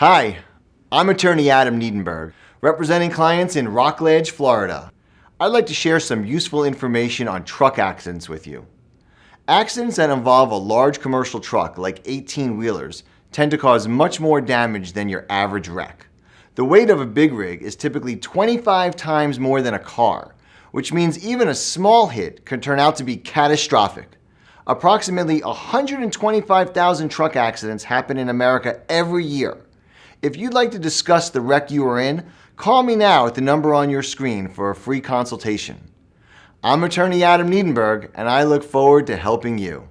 Hi, I'm attorney Adam Niedenberg, representing clients in Rockledge, Florida. I'd like to share some useful information on truck accidents with you. Accidents that involve a large commercial truck, like 18-wheelers, tend to cause much more damage than your average wreck. The weight of a big rig is typically 25 times more than a car, which means even a small hit can turn out to be catastrophic. Approximately 125,000 truck accidents happen in America every year. If you'd like to discuss the wreck you are in, call me now at the number on your screen for a free consultation. I'm attorney Adam Niedenberg, and I look forward to helping you.